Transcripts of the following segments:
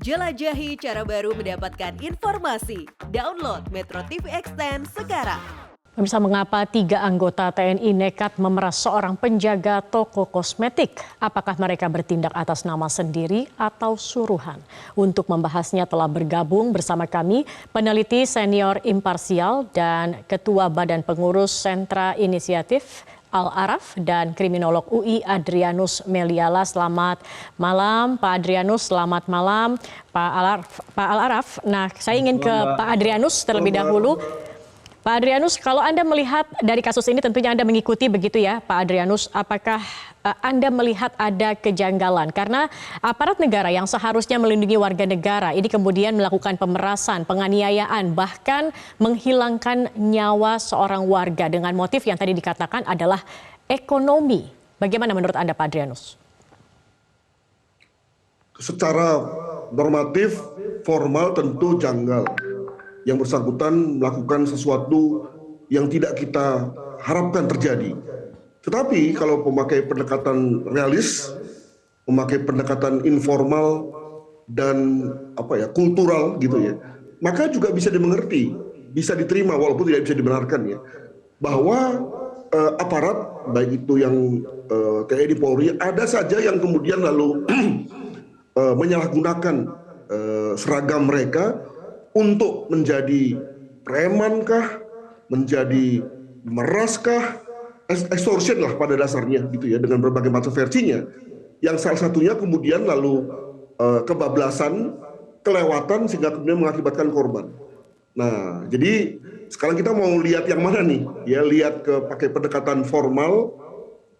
Jelajahi cara baru mendapatkan informasi. Download Metro TV Extend sekarang. Pemirsa, mengapa 3 anggota TNI nekat memeras seorang penjaga toko kosmetik? Apakah mereka bertindak atas nama sendiri atau suruhan? Untuk membahasnya telah bergabung bersama kami peneliti senior imparsial dan Ketua Badan Pengurus Sentra Inisiatif Al-Araf dan kriminolog UI Adrianus Meliala. Selamat malam Pak Adrianus, selamat malam Pak Al-Araf. Nah, saya ingin ke Pak Adrianus terlebih dahulu. Pak Adrianus, kalau Anda melihat dari kasus ini tentunya Anda mengikuti begitu ya Pak Adrianus, apakah Anda melihat ada kejanggalan? Karena aparat negara yang seharusnya melindungi warga negara ini kemudian melakukan pemerasan, penganiayaan, bahkan menghilangkan nyawa seorang warga dengan motif yang tadi dikatakan adalah ekonomi. Bagaimana menurut Anda Pak Adrianus? Secara normatif, formal tentu janggal. Yang bersangkutan melakukan sesuatu yang tidak kita harapkan terjadi. Tetapi kalau memakai pendekatan realis, memakai pendekatan informal dan kultural gitu ya, maka juga bisa dimengerti, bisa diterima walaupun tidak bisa dibenarkan ya, bahwa aparat baik itu yang TNI Polri ada saja yang kemudian lalu menyalahgunakan seragam mereka untuk menjadi preman kah, menjadi meras kah, extortion lah pada dasarnya gitu ya, dengan berbagai macam versinya. Yang salah satunya kemudian lalu kebablasan, kelewatan sehingga kemudian mengakibatkan korban. Nah, jadi sekarang kita mau lihat yang mana nih? Ya, lihat pakai pendekatan formal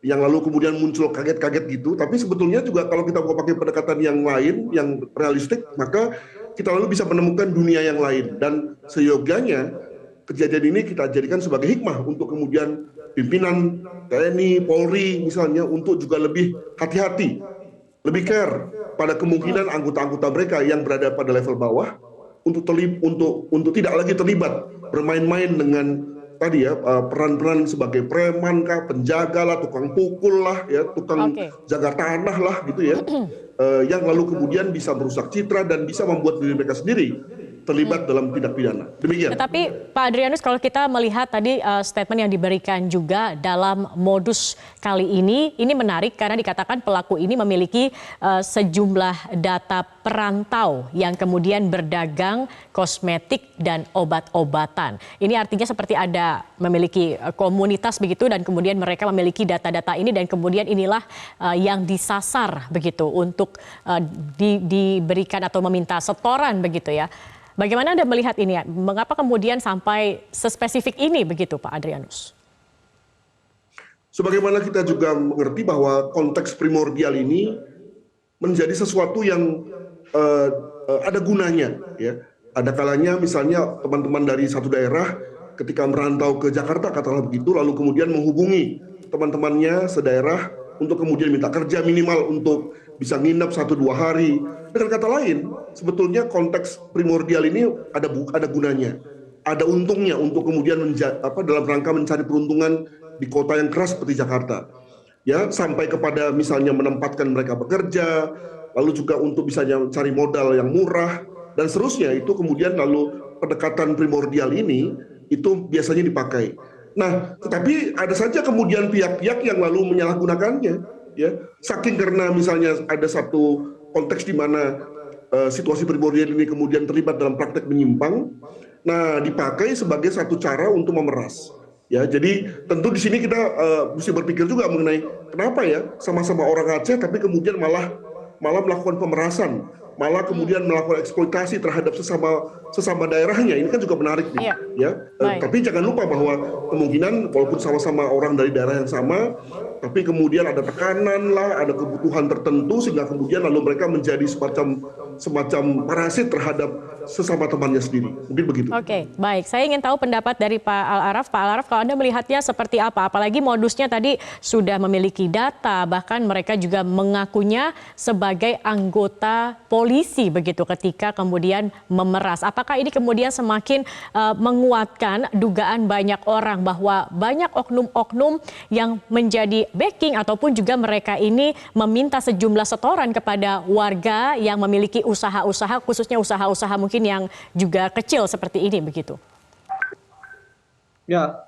yang lalu kemudian muncul kaget-kaget gitu, tapi sebetulnya juga kalau kita mau pakai pendekatan yang lain, yang realistik, maka kita lalu bisa menemukan dunia yang lain. Dan seyogyanya kejadian ini kita jadikan sebagai hikmah untuk kemudian pimpinan TNI, Polri misalnya untuk juga lebih hati-hati, lebih care pada kemungkinan anggota-anggota mereka yang berada pada level bawah untuk tidak lagi terlibat bermain-main dengan tadi ya, peran-peran sebagai preman kah, penjaga lah, tukang pukul lah ya, tukang jaga tanah lah gitu ya, yang lalu kemudian bisa merusak citra dan bisa membuat diri mereka sendiri terlibat dalam tindak pidana. Demikian. Tetapi Pak Adrianus, kalau kita melihat tadi statement yang diberikan juga dalam modus kali ini menarik karena dikatakan pelaku ini memiliki sejumlah data perantau yang kemudian berdagang kosmetik dan obat-obatan. Ini artinya seperti ada memiliki komunitas begitu dan kemudian mereka memiliki data-data ini dan kemudian inilah yang disasar begitu untuk diberikan atau meminta setoran begitu ya. Bagaimana Anda melihat ini? Mengapa kemudian sampai sespesifik ini begitu Pak Adrianus? Sebagaimana kita juga mengerti bahwa konteks primordial ini menjadi sesuatu yang ada gunanya ya. Ada kalanya misalnya teman-teman dari satu daerah ketika merantau ke Jakarta katakanlah begitu, lalu kemudian menghubungi teman-temannya sedaerah untuk kemudian minta kerja minimal untuk bisa nginep 1-2 hari. Dengan kata lain, sebetulnya konteks primordial ini ada gunanya, ada untungnya untuk kemudian dalam rangka mencari peruntungan di kota yang keras seperti Jakarta. Ya, sampai kepada misalnya menempatkan mereka bekerja, lalu juga untuk bisa cari modal yang murah dan seterusnya. Itu kemudian lalu pendekatan primordial ini itu biasanya dipakai. Nah, tetapi ada saja kemudian pihak-pihak yang lalu menyalahgunakannya, ya. Saking karena misalnya ada satu konteks di mana situasi primordial ini kemudian terlibat dalam praktek menyimpang, nah dipakai sebagai satu cara untuk memeras. Ya, jadi tentu di sini kita mesti berpikir juga mengenai kenapa ya sama-sama orang Aceh tapi kemudian malah melakukan pemerasan, malah kemudian melakukan eksploitasi terhadap sesama daerahnya. Ini kan juga menarik nih, ya. Tapi jangan lupa bahwa kemungkinan walaupun sama-sama orang dari daerah yang sama, tapi kemudian ada tekanan lah, ada kebutuhan tertentu sehingga kemudian lalu mereka menjadi semacam parasit terhadap sesama temannya sendiri. Mungkin begitu. Oke, baik. Saya ingin tahu pendapat dari Pak Al-Araf. Pak Al-Araf, kalau Anda melihatnya seperti apa? Apalagi modusnya tadi sudah memiliki data, bahkan mereka juga mengakunya sebagai anggota polisi begitu ketika kemudian memeras. Apakah ini kemudian semakin menguatkan dugaan banyak orang bahwa banyak oknum-oknum yang menjadi backing ataupun juga mereka ini meminta sejumlah setoran kepada warga yang memiliki usaha-usaha, khususnya usaha-usaha mungkin yang juga kecil seperti ini begitu? Ya,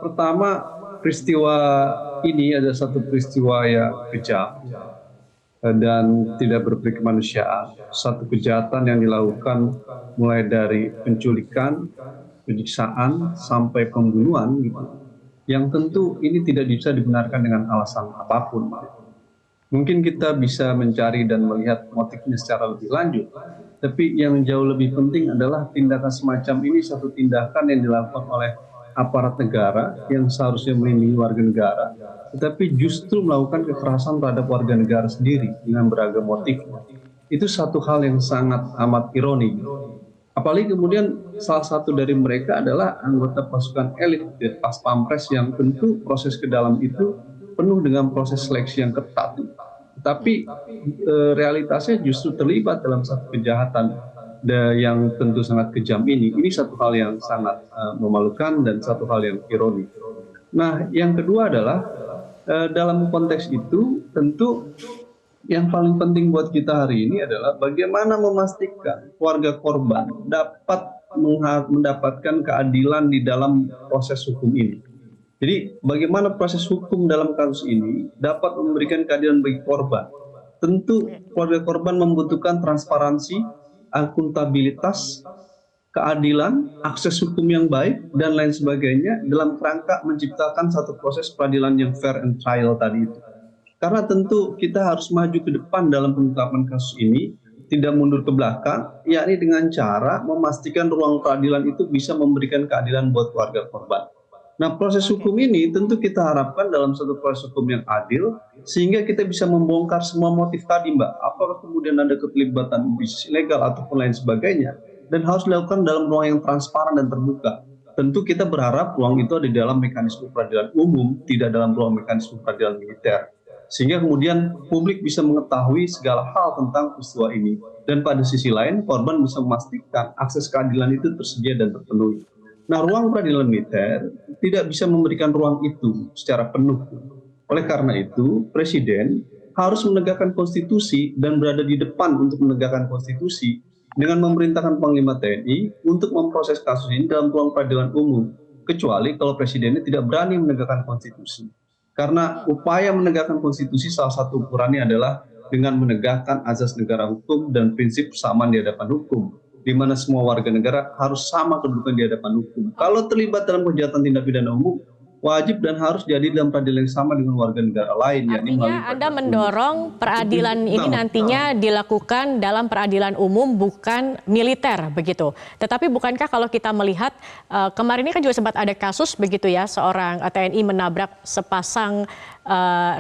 pertama peristiwa ini adalah satu peristiwa yang kejam dan tidak berperi kemanusiaan. Satu kejahatan yang dilakukan mulai dari penculikan, penyiksaan sampai pembunuhan gitu. Yang tentu ini tidak bisa dibenarkan dengan alasan apapun. Mungkin kita bisa mencari dan melihat motifnya secara lebih lanjut. Tapi yang jauh lebih penting adalah tindakan semacam ini satu tindakan yang dilakukan oleh aparat negara yang seharusnya melindungi warga negara, tetapi justru melakukan kekerasan terhadap warga negara sendiri dengan beragam motif. Itu satu hal yang sangat amat ironi. Apalagi kemudian salah satu dari mereka adalah anggota pasukan elit Pas Pampres yang tentu proses ke dalam itu penuh dengan proses seleksi yang ketat. Tapi realitasnya justru terlibat dalam satu kejahatan yang tentu sangat kejam ini. Ini satu hal yang sangat memalukan dan satu hal yang ironi. Nah, yang kedua adalah dalam konteks itu tentu yang paling penting buat kita hari ini adalah bagaimana memastikan keluarga korban dapat mendapatkan keadilan di dalam proses hukum ini. Jadi bagaimana proses hukum dalam kasus ini dapat memberikan keadilan bagi korban. Tentu keluarga korban membutuhkan transparansi, akuntabilitas, keadilan, akses hukum yang baik, dan lain sebagainya dalam kerangka menciptakan satu proses peradilan yang fair and trial tadi itu. Karena tentu kita harus maju ke depan dalam pengungkapan kasus ini, tidak mundur ke belakang, yakni dengan cara memastikan ruang peradilan itu bisa memberikan keadilan buat keluarga korban. Nah, proses hukum ini tentu kita harapkan dalam satu proses hukum yang adil, sehingga kita bisa membongkar semua motif tadi, Mbak. Apakah kemudian ada keterlibatan bisnis ilegal ataupun lain sebagainya, dan harus dilakukan dalam ruang yang transparan dan terbuka. Tentu kita berharap ruang itu ada di dalam mekanisme peradilan umum, tidak dalam ruang mekanisme peradilan militer. Sehingga kemudian publik bisa mengetahui segala hal tentang peristiwa ini. Dan pada sisi lain, korban bisa memastikan akses keadilan itu tersedia dan terpenuhi. Nah, ruang peradilan militer tidak bisa memberikan ruang itu secara penuh. Oleh karena itu, Presiden harus menegakkan konstitusi dan berada di depan untuk menegakkan konstitusi dengan memerintahkan Panglima TNI untuk memproses kasus ini dalam ruang peradilan umum, kecuali kalau Presidennya tidak berani menegakkan konstitusi. Karena upaya menegakkan konstitusi salah satu ukurannya adalah dengan menegakkan azas negara hukum dan prinsip kesamaan di hadapan hukum, di mana semua warga negara harus sama kedudukan di hadapan hukum. Kalau terlibat dalam kejahatan tindak pidana umum, wajib dan harus jadi dalam peradilan yang sama dengan warga negara lain. Artinya Anda mendorong peradilan ini nantinya dilakukan dalam peradilan umum bukan militer begitu. Tetapi bukankah kalau kita melihat kemarin ini kan juga sempat ada kasus begitu ya, seorang TNI menabrak sepasang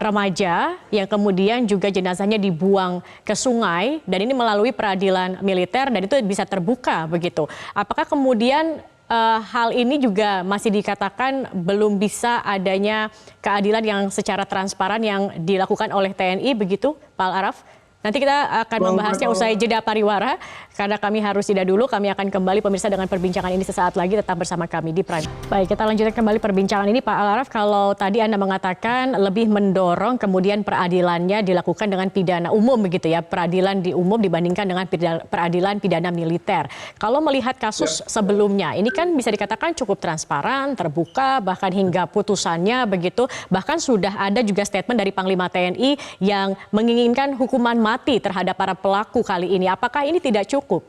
remaja yang kemudian juga jenazahnya dibuang ke sungai dan ini melalui peradilan militer dan itu bisa terbuka begitu. Apakah kemudian hal ini juga masih dikatakan belum bisa adanya keadilan yang secara transparan yang dilakukan oleh TNI begitu, Pak Al-Araf? Nanti kita akan membahasnya usai jeda pariwara, karena kami harus jeda dulu. Kami akan kembali pemirsa dengan perbincangan ini sesaat lagi, tetap bersama kami di Prime. Baik, kita lanjutkan kembali perbincangan ini. Pak Al-Araf, kalau tadi Anda mengatakan lebih mendorong kemudian peradilannya dilakukan dengan pidana umum begitu ya, peradilan di umum dibandingkan dengan peradilan pidana militer. Kalau melihat kasus sebelumnya, ini kan bisa dikatakan cukup transparan, terbuka, bahkan hingga putusannya begitu. Bahkan sudah ada juga statement dari Panglima TNI yang menginginkan hukuman mati terhadap para pelaku kali ini. Apakah ini tidak cukup?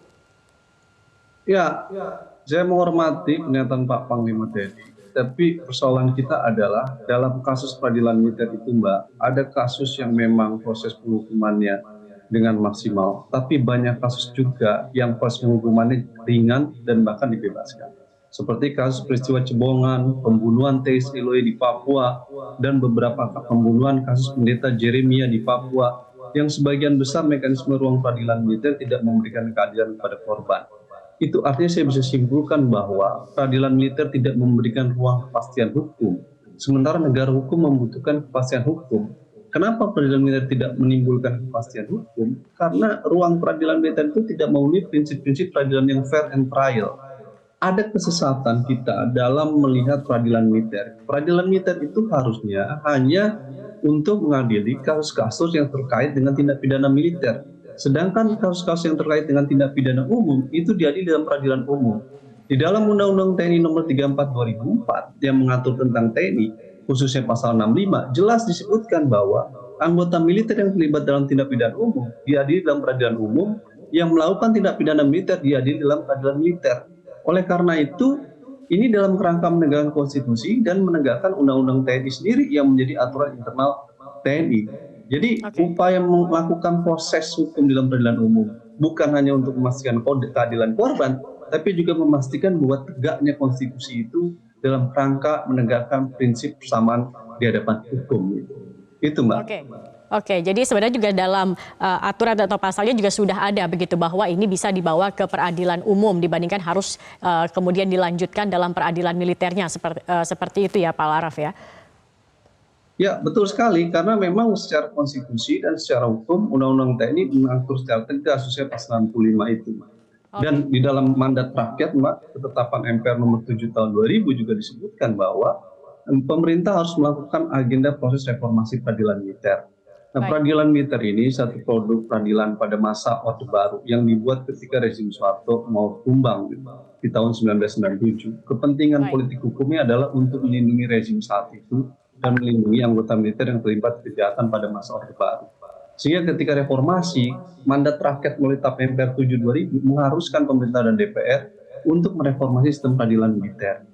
Ya, saya menghormati pernyataan Pak Panglima TNI. Tapi persoalan kita adalah dalam kasus peradilan militer itu, Mbak, ada kasus yang memang proses penghukumannya dengan maksimal. Tapi banyak kasus juga yang proses penghukumannya ringan dan bahkan dibebaskan. Seperti kasus peristiwa Cebongan, pembunuhan Teis Eloy di Papua, dan beberapa pembunuhan kasus pendeta Jeremia di Papua, yang sebagian besar mekanisme ruang peradilan militer tidak memberikan keadilan kepada korban. Itu artinya saya bisa simpulkan bahwa peradilan militer tidak memberikan ruang kepastian hukum, sementara negara hukum membutuhkan kepastian hukum. Kenapa peradilan militer tidak menimbulkan kepastian hukum? Karena ruang peradilan militer itu tidak memenuhi prinsip-prinsip peradilan yang fair and trial. Ada kesesatan kita dalam melihat peradilan militer. Peradilan militer itu harusnya hanya untuk mengadili kasus-kasus yang terkait dengan tindak pidana militer. Sedangkan kasus-kasus yang terkait dengan tindak pidana umum itu diadili dalam peradilan umum. Di dalam Undang-Undang TNI Nomor 34 2004 yang mengatur tentang TNI, khususnya pasal 65, jelas disebutkan bahwa anggota militer yang terlibat dalam tindak pidana umum diadili dalam peradilan umum, yang melakukan tindak pidana militer diadili dalam peradilan militer. Oleh karena itu, ini dalam kerangka menegakkan konstitusi dan menegakkan undang-undang TNI sendiri yang menjadi aturan internal TNI. Jadi upaya melakukan proses hukum dalam peradilan umum bukan hanya untuk memastikan keadilan korban, tapi juga memastikan bahwa tegaknya konstitusi itu dalam kerangka menegakkan prinsip persamaan di hadapan hukum. Itu Mbak. Oke, jadi sebenarnya juga dalam aturan atau pasalnya juga sudah ada begitu bahwa ini bisa dibawa ke peradilan umum dibandingkan harus kemudian dilanjutkan dalam peradilan militernya seperti itu ya Pak Laraf ya? Ya betul sekali, karena memang secara konstitusi dan secara hukum Undang-Undang TNI mengatur secara tegas khususnya pasal 65 itu. Dan di dalam mandat rakyat Mbak, ketetapan MPR nomor 7 tahun 2000 juga disebutkan bahwa pemerintah harus melakukan agenda proses reformasi peradilan militer. Nah, peradilan militer ini satu produk peradilan pada masa Orde Baru yang dibuat ketika rezim Soeharto mau tumbang di tahun 1997. Kepentingan politik hukumnya adalah untuk melindungi rezim saat itu dan melindungi anggota militer yang terlibat kejahatan pada masa Orde Baru. Sehingga ketika reformasi, mandat rakyat melalui TAP MPR 7 2000 mengharuskan pemerintah dan DPR untuk mereformasi sistem peradilan militer.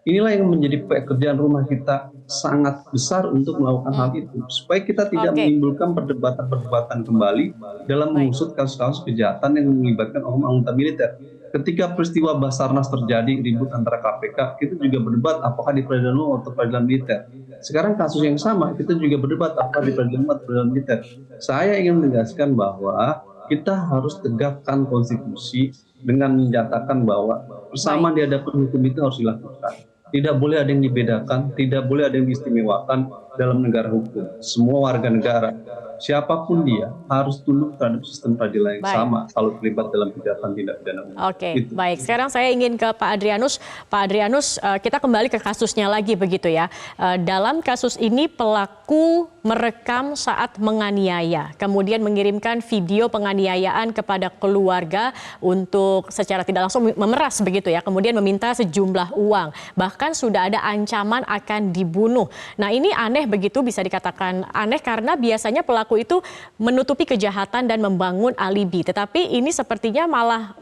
Inilah yang menjadi pekerjaan rumah kita sangat besar untuk melakukan hal itu, supaya kita tidak menimbulkan perdebatan-perdebatan kembali dalam mengusut kasus-kasus kejahatan yang melibatkan oknum anggota militer. Ketika peristiwa Basarnas terjadi ribut antara KPK, kita juga berdebat apakah di peradilan umum atau peradilan militer. Sekarang kasus yang sama, kita juga berdebat apakah di peradilan umum atau peradilan militer. Saya ingin menegaskan bahwa kita harus tegakkan konstitusi dengan menyatakan bahwa persamaan di hadapan hukum itu harus dilakukan. Tidak boleh ada yang dibedakan, tidak boleh ada yang diistimewakan dalam negara hukum. Semua warga negara, siapapun dia, harus tunduk terhadap sistem peradilan yang sama kalau terlibat dalam kejahatan tindak pidana umum. Baik. Sekarang saya ingin ke Pak Adrianus. Pak Adrianus, kita kembali ke kasusnya lagi begitu ya. Dalam kasus ini pelaku merekam saat menganiaya, kemudian mengirimkan video penganiayaan kepada keluarga untuk secara tidak langsung memeras begitu ya, kemudian meminta sejumlah uang. Bahkan sudah ada ancaman akan dibunuh. Nah ini aneh begitu, bisa dikatakan aneh karena biasanya pelaku itu menutupi kejahatan dan membangun alibi. Tetapi ini sepertinya malah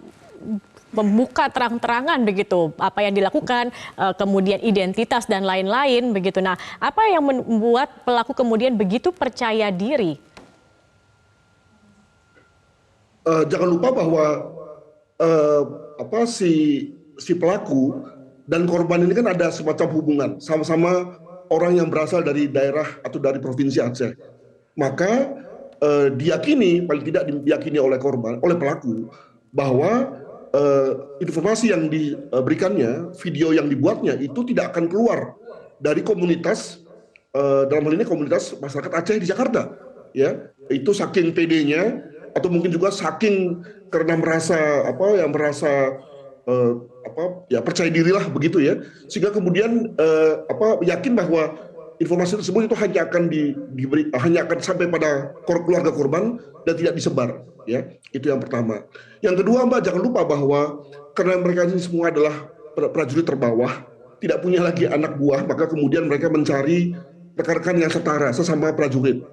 membuka terang-terangan begitu apa yang dilakukan, kemudian identitas dan lain-lain begitu. Nah, apa yang membuat pelaku kemudian begitu percaya diri? Jangan lupa bahwa si pelaku dan korban ini kan ada semacam hubungan, sama-sama orang yang berasal dari daerah atau dari provinsi Aceh. Maka diyakini, paling tidak diyakini oleh korban, oleh pelaku, bahwa informasi yang diberikannya, video yang dibuatnya itu tidak akan keluar dari komunitas, dalam hal ini komunitas masyarakat Aceh di Jakarta, ya. Itu saking PD-nya atau mungkin juga saking karena percaya dirilah begitu ya, sehingga kemudian yakin bahwa informasi tersebut itu hanya akan sampai pada keluarga korban dan tidak disebar. Ya, itu yang pertama. Yang kedua, Mbak, jangan lupa bahwa karena mereka ini semua adalah prajurit terbawah, tidak punya lagi anak buah, maka kemudian mereka mencari rekan-rekan yang setara, sesama prajurit.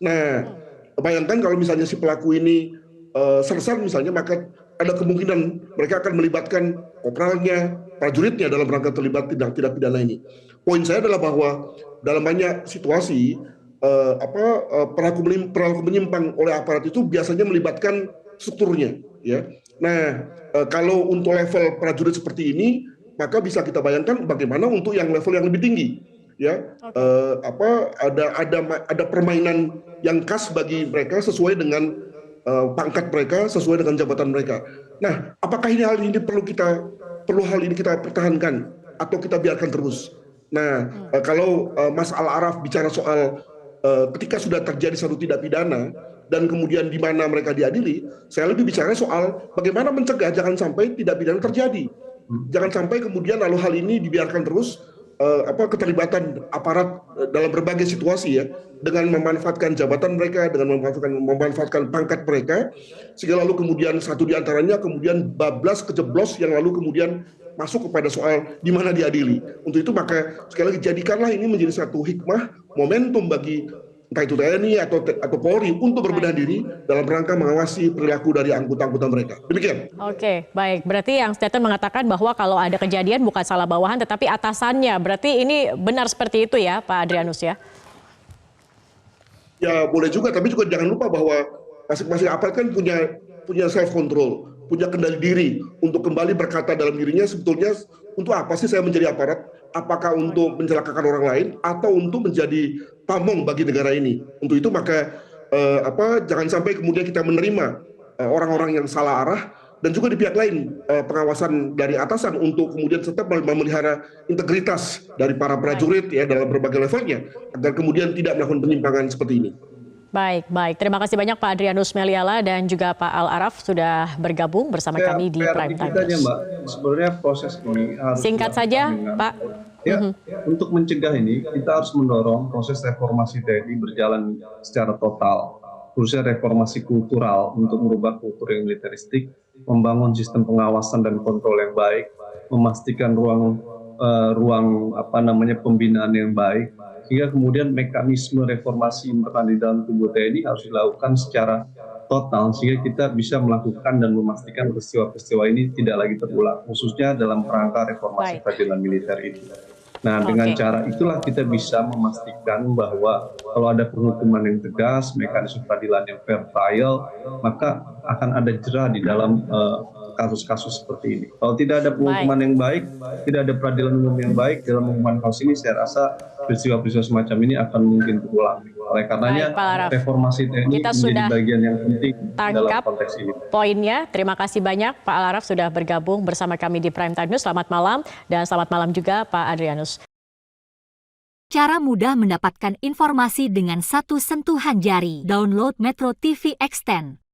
Nah, bayangkan kalau misalnya si pelaku ini sersar misalnya, maka ada kemungkinan mereka akan melibatkan kopralnya, prajuritnya dalam rangka terlibat tindak pidana ini. Poin saya adalah bahwa dalam banyak situasi pelaku menyimpang oleh aparat itu biasanya melibatkan strukturnya, ya. Nah, kalau untuk level prajurit seperti ini, maka bisa kita bayangkan bagaimana untuk yang level yang lebih tinggi. ya. Ada permainan yang khas bagi mereka sesuai dengan pangkat mereka, sesuai dengan jabatan mereka. Nah, apakah hal ini perlu kita pertahankan atau kita biarkan terus? Nah, kalau Mas Al-Araf bicara soal ketika sudah terjadi satu tindak pidana dan kemudian di mana mereka diadili, saya lebih bicara soal bagaimana mencegah jangan sampai tindak pidana terjadi. Jangan sampai kemudian lalu hal ini dibiarkan terus, keterlibatan aparat dalam berbagai situasi ya, dengan memanfaatkan jabatan mereka, dengan memanfaatkan pangkat mereka, sehingga lalu kemudian satu di antaranya kemudian bablas kejeblos yang lalu kemudian masuk kepada soal di mana diadili. Untuk itu maka sekali lagi jadikanlah ini menjadi satu hikmah, momentum bagi entah itu TNI atau Polri untuk berbenah diri dalam rangka mengawasi perilaku dari anggota-anggota mereka. Demikian. Oke, baik. Berarti yang statement mengatakan bahwa kalau ada kejadian bukan salah bawahan tetapi atasannya. Berarti ini benar seperti itu ya, Pak Adrianus ya? Ya boleh juga, tapi juga jangan lupa bahwa masing-masing aparat kan punya self control, punya kendali diri untuk kembali berkata dalam dirinya sebetulnya untuk apa sih saya menjadi aparat? Apakah untuk mencelakakan orang lain atau untuk menjadi pamong bagi negara ini? Untuk itu maka jangan sampai kemudian kita menerima orang-orang yang salah arah, dan juga di pihak lain pengawasan dari atasan untuk kemudian tetap memelihara integritas dari para prajurit ya dalam berbagai levelnya agar kemudian tidak melakukan penyimpangan seperti ini. Baik. Terima kasih banyak Pak Adrianus Meliala dan juga Pak Al-Araf sudah bergabung bersama kami di Prime Time News. Mbak, sebenarnya proses ini harus singkat saja, Pak. Ya, untuk mencegah ini kita harus mendorong proses reformasi TNI berjalan secara total, khususnya reformasi kultural untuk merubah kultur yang militeristik, membangun sistem pengawasan dan kontrol yang baik, memastikan ruang pembinaan yang baik, sehingga kemudian mekanisme reformasi internal di dalam tubuh TNI harus dilakukan secara total sehingga kita bisa melakukan dan memastikan peristiwa-peristiwa ini tidak lagi terulang, khususnya dalam rangka reformasi peradilan militer ini. Nah, dengan cara itulah kita bisa memastikan bahwa kalau ada penghukuman yang tegas, mekanisme peradilan yang fair trial, maka akan ada jera di dalam kasus-kasus seperti ini. Kalau tidak ada penghukuman yang baik, tidak ada peradilan umum yang baik dalam penghukuman kasus ini, saya rasa peristiwa-peristiwa semacam ini akan mungkin berulang. Oleh karenanya, reformasi TNI menjadi bagian yang penting dalam konteks ini. Poinnya, terima kasih banyak Pak Al-Araf sudah bergabung bersama kami di Prime Time News. Selamat malam dan selamat malam juga Pak Adrianus. Cara mudah mendapatkan informasi dengan satu sentuhan jari. Download Metro TV Extend.